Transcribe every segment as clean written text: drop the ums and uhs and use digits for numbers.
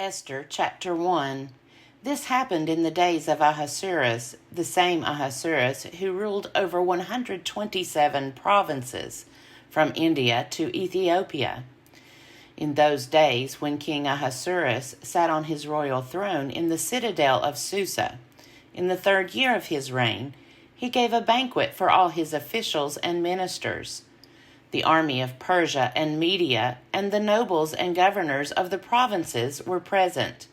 Esther chapter 1. This happened in the days of Ahasuerus, the same Ahasuerus who ruled over 127 provinces, from India to Ethiopia. In those days, when King Ahasuerus sat on his royal throne in the citadel of Susa, in the 3rd year of his reign, he gave a banquet for all his officials and ministers. The army of Persia and Media and the nobles and governors of the provinces were present,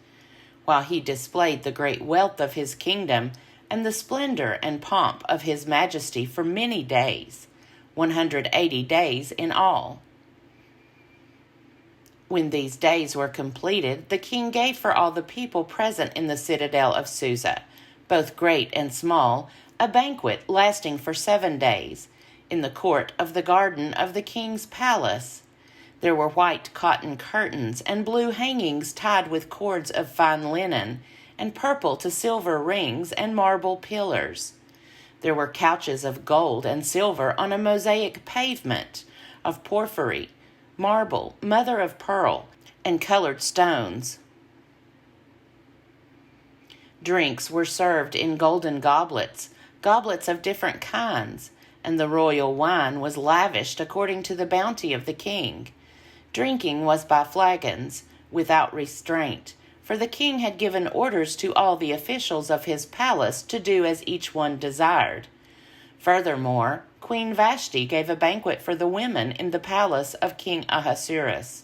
while he displayed the great wealth of his kingdom and the splendor and pomp of his majesty for many days, 180 days in all. When these days were completed, the king gave for all the people present in the citadel of Susa, both great and small, a banquet lasting for 7 days, in the court of the garden of the king's palace. There were white cotton curtains and blue hangings tied with cords of fine linen, and purple to silver rings and marble pillars. There were couches of gold and silver on a mosaic pavement of porphyry, marble, mother of pearl, and colored stones. Drinks were served in golden goblets, goblets of different kinds, and the royal wine was lavished according to the bounty of the king. Drinking was by flagons, without restraint, for the king had given orders to all the officials of his palace to do as each one desired. Furthermore, Queen Vashti gave a banquet for the women in the palace of King Ahasuerus.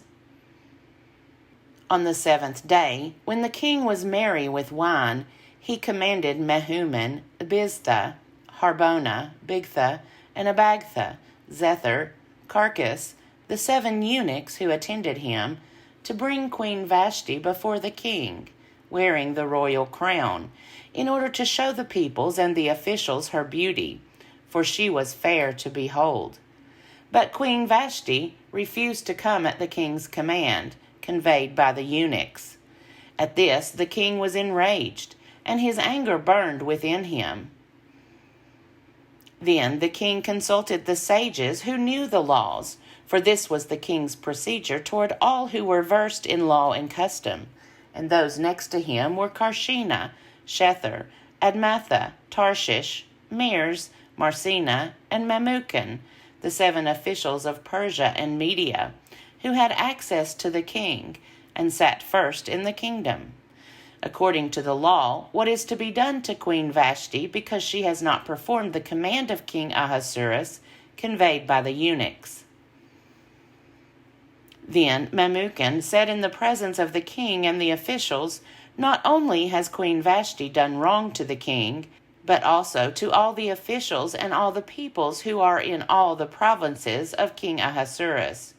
On the 7th day, when the king was merry with wine, he commanded Mehuman, Biztha, Harbona, Bigtha, and Abagtha, Zethar, Carcas, the 7 eunuchs who attended him, to bring Queen Vashti before the king, wearing the royal crown, in order to show the peoples and the officials her beauty, for she was fair to behold. But Queen Vashti refused to come at the king's command, conveyed by the eunuchs. At this the king was enraged, and his anger burned within him. Then the king consulted the sages who knew the laws, for this was the king's procedure toward all who were versed in law and custom. And those next to him were Carshena, Shethar, Admatha, Tarshish, Meres, Marsena, and Mamukan, the 7 officials of Persia and Media, who had access to the king, and sat first in the kingdom. According to the law, what is to be done to Queen Vashti because she has not performed the command of King Ahasuerus conveyed by the eunuchs? Then Mamukan said in the presence of the king and the officials, "Not only has Queen Vashti done wrong to the king, but also to all the officials and all the peoples who are in all the provinces of King Ahasuerus.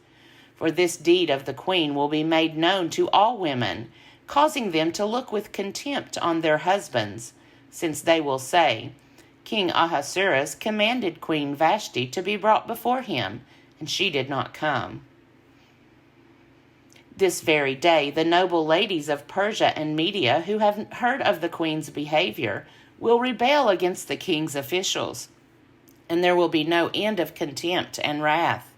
For this deed of the queen will be made known to all women, causing them to look with contempt on their husbands, since they will say, 'King Ahasuerus commanded Queen Vashti to be brought before him, and she did not come.' This very day the noble ladies of Persia and Media who have heard of the queen's behavior will rebel against the king's officials, and there will be no end of contempt and wrath.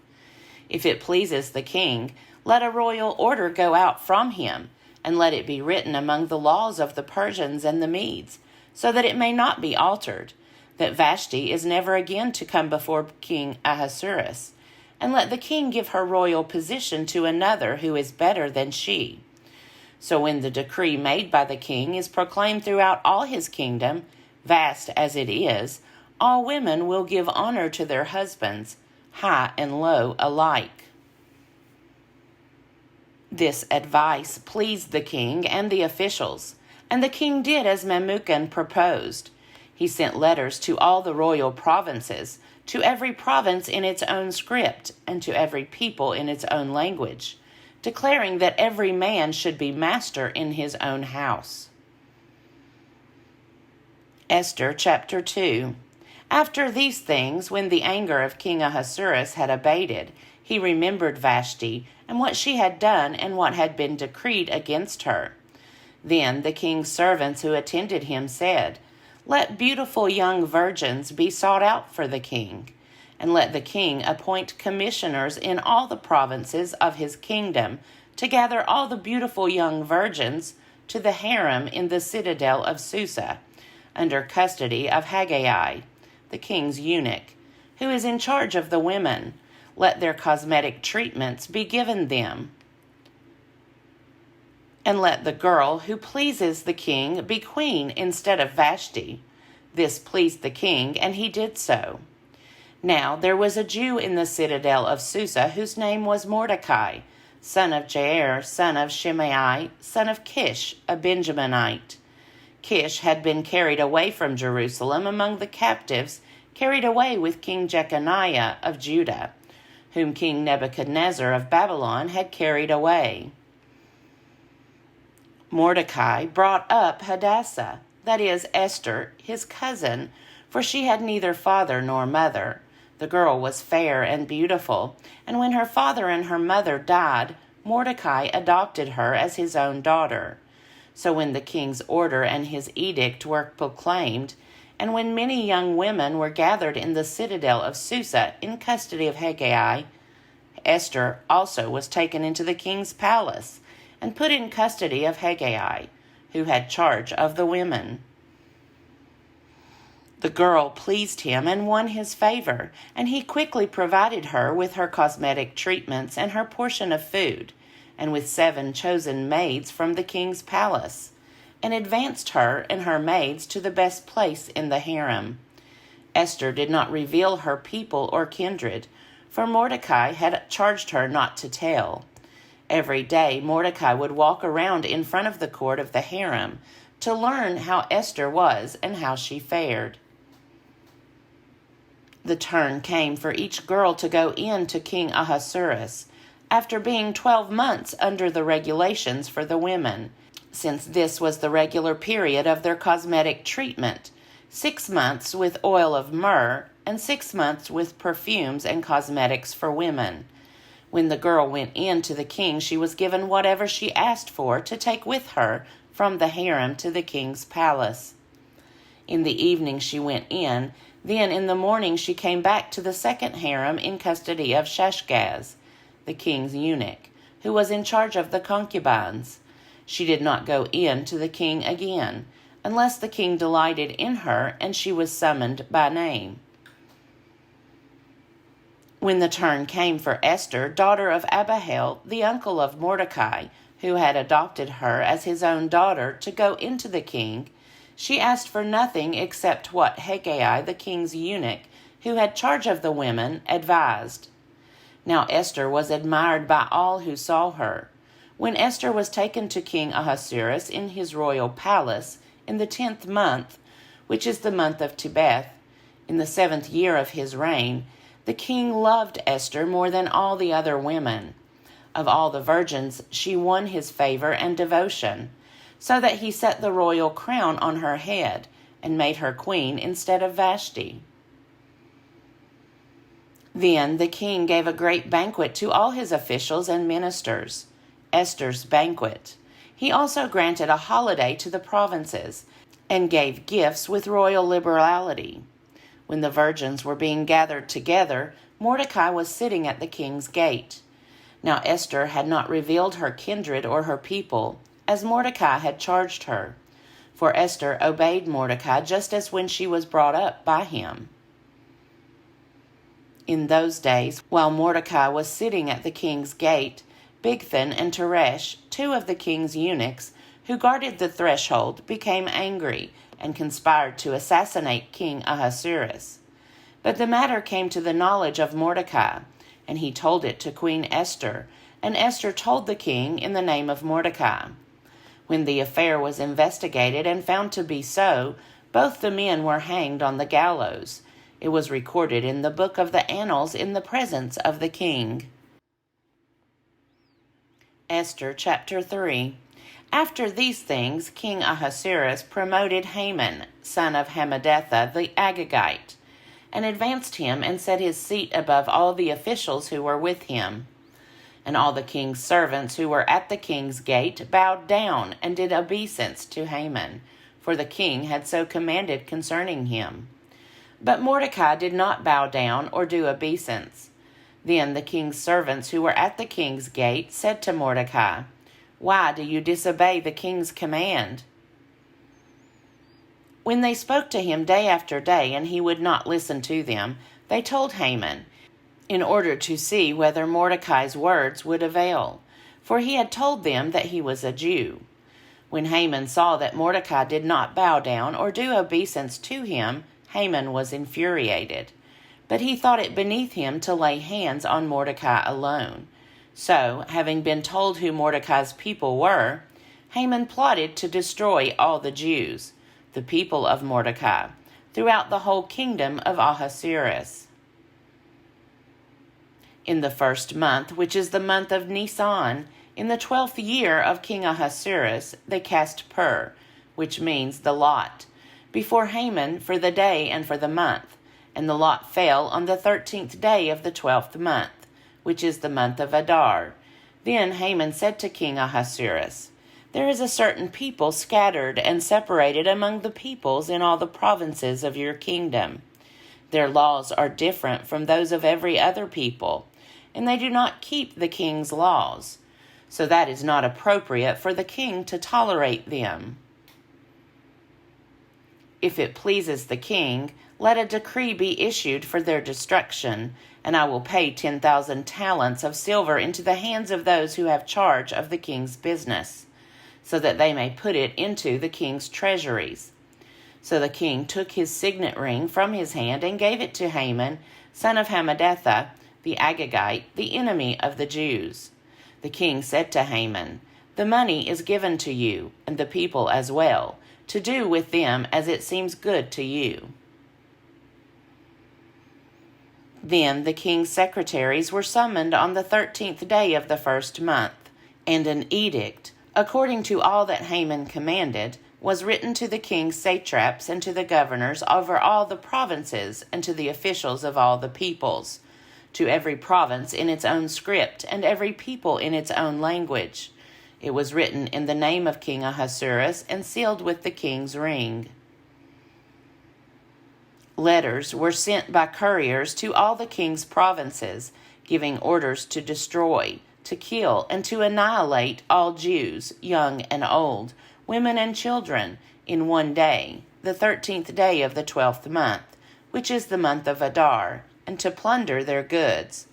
If it pleases the king, let a royal order go out from him, and let it be written among the laws of the Persians and the Medes, so that it may not be altered, that Vashti is never again to come before King Ahasuerus, and let the king give her royal position to another who is better than she. So when the decree made by the king is proclaimed throughout all his kingdom, vast as it is, all women will give honor to their husbands, high and low alike." This advice pleased the king and the officials, and the king did as Mamukan proposed. He sent letters to all the royal provinces, to every province in its own script, and to every people in its own language, declaring that every man should be master in his own house. Esther chapter 2. After these things, when the anger of King Ahasuerus had abated, he remembered Vashti, and what she had done, and what had been decreed against her. Then the king's servants who attended him said, "Let beautiful young virgins be sought out for the king, and let the king appoint commissioners in all the provinces of his kingdom to gather all the beautiful young virgins to the harem in the citadel of Susa, under custody of Haggai, the king's eunuch, who is in charge of the women. Let their cosmetic treatments be given them. And let the girl who pleases the king be queen instead of Vashti. This pleased the king, and he did so. Now there was a Jew in the citadel of Susa whose name was Mordecai, son of Jair, son of Shimei, son of Kish, a Benjaminite. Kish had been carried away from Jerusalem among the captives, carried away with King Jeconiah of Judah, whom King Nebuchadnezzar of Babylon had carried away. Mordecai brought up Hadassah, that is, Esther, his cousin, for she had neither father nor mother. The girl was fair and beautiful, and when her father and her mother died, Mordecai adopted her as his own daughter. So when the king's order and his edict were proclaimed, and when many young women were gathered in the citadel of Susa in custody of Haggai, Esther also was taken into the king's palace and put in custody of Haggai, who had charge of the women. The girl pleased him and won his favor, and he quickly provided her with her cosmetic treatments and her portion of food, and with 7 chosen maids from the king's palace, and advanced her and her maids to the best place in the harem. Esther did not reveal her people or kindred, for Mordecai had charged her not to tell. Every day Mordecai would walk around in front of the court of the harem to learn how Esther was and how she fared. The turn came for each girl to go in to King Ahasuerus, after being 12 months under the regulations for the women, since this was the regular period of their cosmetic treatment, 6 months with oil of myrrh, and 6 months with perfumes and cosmetics for women. When the girl went in to the king, she was given whatever she asked for to take with her from the harem to the king's palace. In the evening she went in, then in the morning she came back to the second harem in custody of Shashgaz, the king's eunuch, who was in charge of the concubines. She did not go in to the king again, unless the king delighted in her and she was summoned by name. When the turn came for Esther, daughter of Abihail, the uncle of Mordecai, who had adopted her as his own daughter, to go into the king, she asked for nothing except what Haggai, the king's eunuch, who had charge of the women, advised. Now Esther was admired by all who saw her. When Esther was taken to King Ahasuerus in his royal palace in the 10th month, which is the month of Tebeth, in the 7th year of his reign, the king loved Esther more than all the other women. Of all the virgins, she won his favor and devotion, so that he set the royal crown on her head and made her queen instead of Vashti. Then the king gave a great banquet to all his officials and ministers, Esther's banquet. He also granted a holiday to the provinces and gave gifts with royal liberality. When the virgins were being gathered together, Mordecai was sitting at the king's gate. Now Esther had not revealed her kindred or her people, as Mordecai had charged her. For Esther obeyed Mordecai just as when she was brought up by him. In those days, while Mordecai was sitting at the king's gate, Bigthan and Teresh, 2 of the king's eunuchs, who guarded the threshold, became angry and conspired to assassinate King Ahasuerus. But the matter came to the knowledge of Mordecai, and he told it to Queen Esther, and Esther told the king in the name of Mordecai. When the affair was investigated and found to be so, both the men were hanged on the gallows. It was recorded in the book of the annals in the presence of the king. Esther chapter 3. After these things, King Ahasuerus promoted Haman, son of Hammedatha the Agagite, and advanced him and set his seat above all the officials who were with him. And all the king's servants who were at the king's gate bowed down and did obeisance to Haman, for the king had so commanded concerning him. But Mordecai did not bow down or do obeisance. Then the king's servants who were at the king's gate said to Mordecai, "Why do you disobey the king's command?" When they spoke to him day after day and he would not listen to them, they told Haman, in order to see whether Mordecai's words would avail, for he had told them that he was a Jew. When Haman saw that Mordecai did not bow down or do obeisance to him, Haman was infuriated. But he thought it beneath him to lay hands on Mordecai alone. So, having been told who Mordecai's people were, Haman plotted to destroy all the Jews, the people of Mordecai, throughout the whole kingdom of Ahasuerus. In the first month, which is the month of Nisan, in the 12th year of King Ahasuerus, they cast pur, which means the lot, before Haman for the day and for the month, and the lot fell on the 13th day of the 12th month, which is the month of Adar. Then Haman said to King Ahasuerus, "There is a certain people scattered and separated among the peoples in all the provinces of your kingdom. Their laws are different from those of every other people, and they do not keep the king's laws. So that is not appropriate for the king to tolerate them. If it pleases the king, let a decree be issued for their destruction, and I will pay 10,000 talents of silver into the hands of those who have charge of the king's business, so that they may put it into the king's treasuries." So the king took his signet ring from his hand and gave it to Haman, son of Hammedatha, the Agagite, the enemy of the Jews. The king said to Haman, "The money is given to you, and the people as well, to do with them as it seems good to you." Then the king's secretaries were summoned on the 13th day of the first month, and an edict, according to all that Haman commanded, was written to the king's satraps and to the governors over all the provinces and to the officials of all the peoples, to every province in its own script and every people in its own language. It was written in the name of King Ahasuerus and sealed with the king's ring. Letters were sent by couriers to all the king's provinces, giving orders to destroy, to kill, and to annihilate all Jews, young and old, women and children, in one day, the 13th day of the 12th month, which is the month of Adar, and to plunder their goods.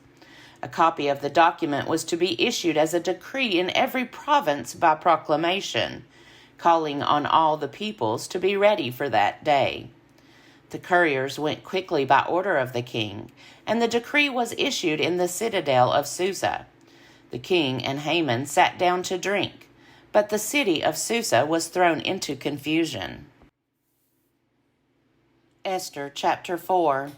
A copy of the document was to be issued as a decree in every province by proclamation, calling on all the peoples to be ready for that day. The couriers went quickly by order of the king, and the decree was issued in the citadel of Susa. The king and Haman sat down to drink, but the city of Susa was thrown into confusion. Esther chapter 4.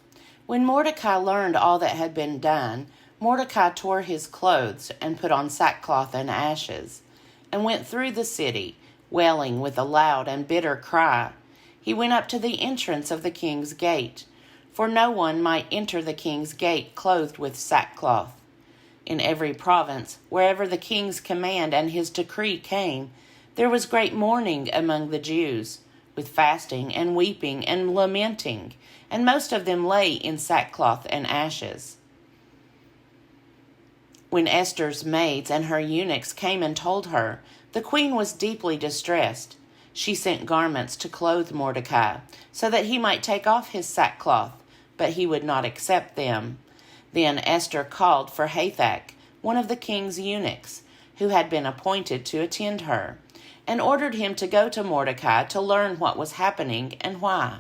When Mordecai learned all that had been done, Mordecai tore his clothes and put on sackcloth and ashes, and went through the city, wailing with a loud and bitter cry. He went up to the entrance of the king's gate, for no one might enter the king's gate clothed with sackcloth. In every province, wherever the king's command and his decree came, there was great mourning among the Jews, with fasting and weeping and lamenting, and most of them lay in sackcloth and ashes. When Esther's maids and her eunuchs came and told her, the queen was deeply distressed. She sent garments to clothe Mordecai, so that he might take off his sackcloth, but he would not accept them. Then Esther called for Hathach, one of the king's eunuchs, who had been appointed to attend her, and ordered him to go to Mordecai to learn what was happening and why.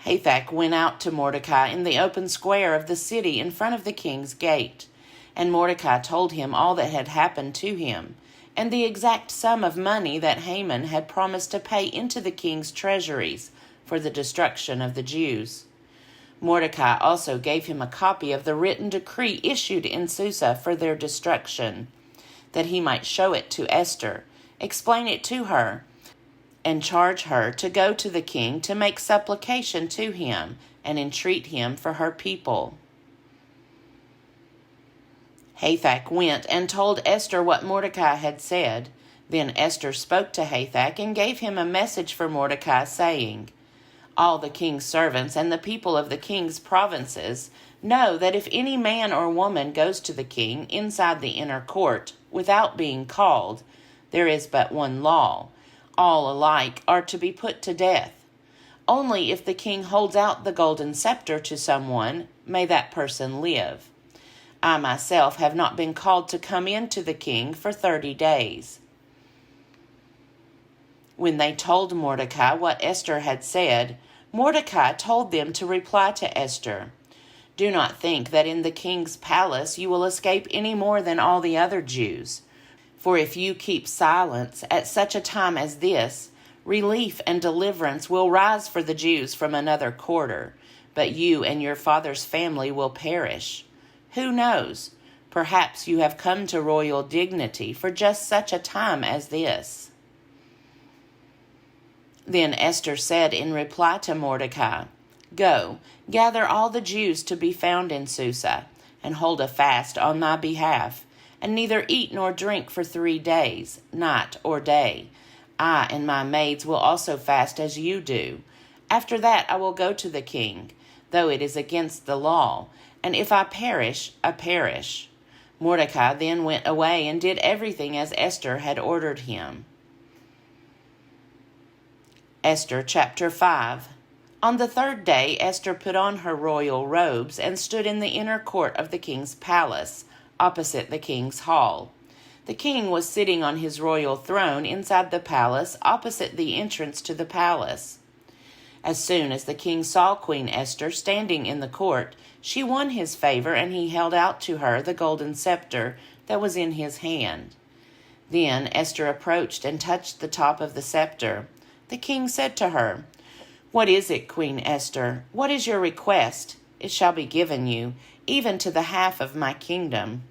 Hathach went out to Mordecai in the open square of the city in front of the king's gate, and Mordecai told him all that had happened to him, and the exact sum of money that Haman had promised to pay into the king's treasuries for the destruction of the Jews. Mordecai also gave him a copy of the written decree issued in Susa for their destruction, that he might show it to Esther, explain it to her, and charge her to go to the king to make supplication to him and entreat him for her people. Hathach went and told Esther what Mordecai had said. Then Esther spoke to Hathach and gave him a message for Mordecai, saying, "All the king's servants and the people of the king's provinces, Know that if any man or woman goes to the king inside the inner court without being called, there is but one law. All alike are to be put to death. Only if the king holds out the golden scepter to someone, may that person live. I myself have not been called to come in to the king for 30 days. When they told Mordecai what Esther had said, Mordecai told them to reply to Esther, "Do not think that in the king's palace you will escape any more than all the other Jews. For if you keep silence at such a time as this, relief and deliverance will rise for the Jews from another quarter, but you and your father's family will perish. Who knows? Perhaps you have come to royal dignity for just such a time as this." Then Esther said in reply to Mordecai, "Go, gather all the Jews to be found in Susa, and hold a fast on my behalf, and neither eat nor drink for 3 days, night or day. I and my maids will also fast as you do. After that I will go to the king, though it is against the law, and if I perish, I perish." Mordecai then went away and did everything as Esther had ordered him. Esther chapter 5. On the 3rd day Esther put on her royal robes and stood in the inner court of the king's palace, opposite the king's hall. The king was sitting on his royal throne inside the palace, opposite the entrance to the palace. As soon as the king saw Queen Esther standing in the court, she won his favor, and he held out to her the golden scepter that was in his hand. Then Esther approached and touched the top of the scepter. The king said to her, "What is it, Queen Esther? What is your request? It shall be given you, even to the half of my kingdom."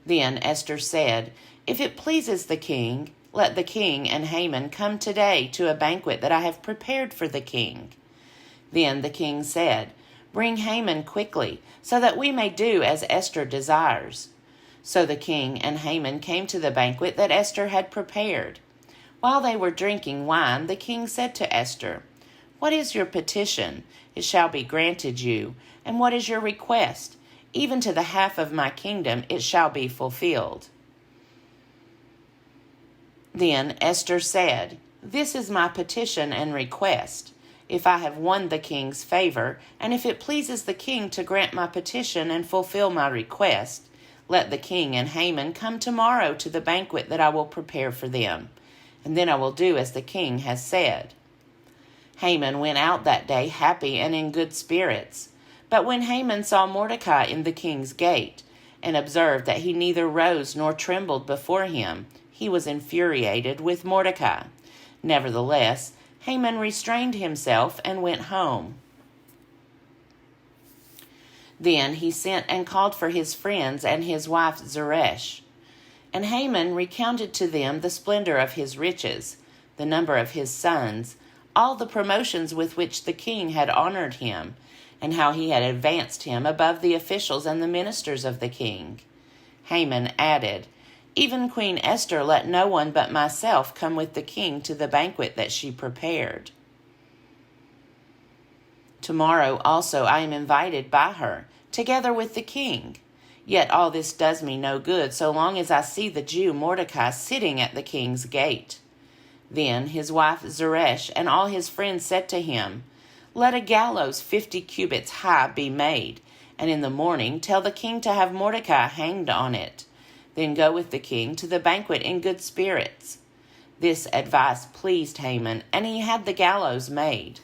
Then Esther said, "If it pleases the king, let the king and Haman come today to a banquet that I have prepared for the king." Then the king said, "Bring Haman quickly, so that we may do as Esther desires." So the king and Haman came to the banquet that Esther had prepared. While they were drinking wine, the king said to Esther, "What is your petition? It shall be granted you. And what is your request? Even to the half of my kingdom it shall be fulfilled." Then Esther said, "This is my petition and request. If I have won the king's favor, and if it pleases the king to grant my petition and fulfill my request, let the king and Haman come tomorrow to the banquet that I will prepare for them, and then I will do as the king has said." Haman went out that day happy and in good spirits. But when Haman saw Mordecai in the king's gate, and observed that he neither rose nor trembled before him, he was infuriated with Mordecai. Nevertheless, Haman restrained himself and went home. Then he sent and called for his friends and his wife Zeresh. And Haman recounted to them the splendor of his riches, the number of his sons, all the promotions with which the king had honored him, and how he had advanced him above the officials and the ministers of the king. Haman added, "Even Queen Esther let no one but myself come with the king to the banquet that she prepared. Tomorrow also I am invited by her, together with the king. Yet all this does me no good so long as I see the Jew Mordecai sitting at the king's gate." Then his wife Zeresh and all his friends said to him, "Let a gallows 50 cubits high be made, and in the morning tell the king to have Mordecai hanged on it. Then go with the king to the banquet in good spirits." This advice pleased Haman, and he had the gallows made.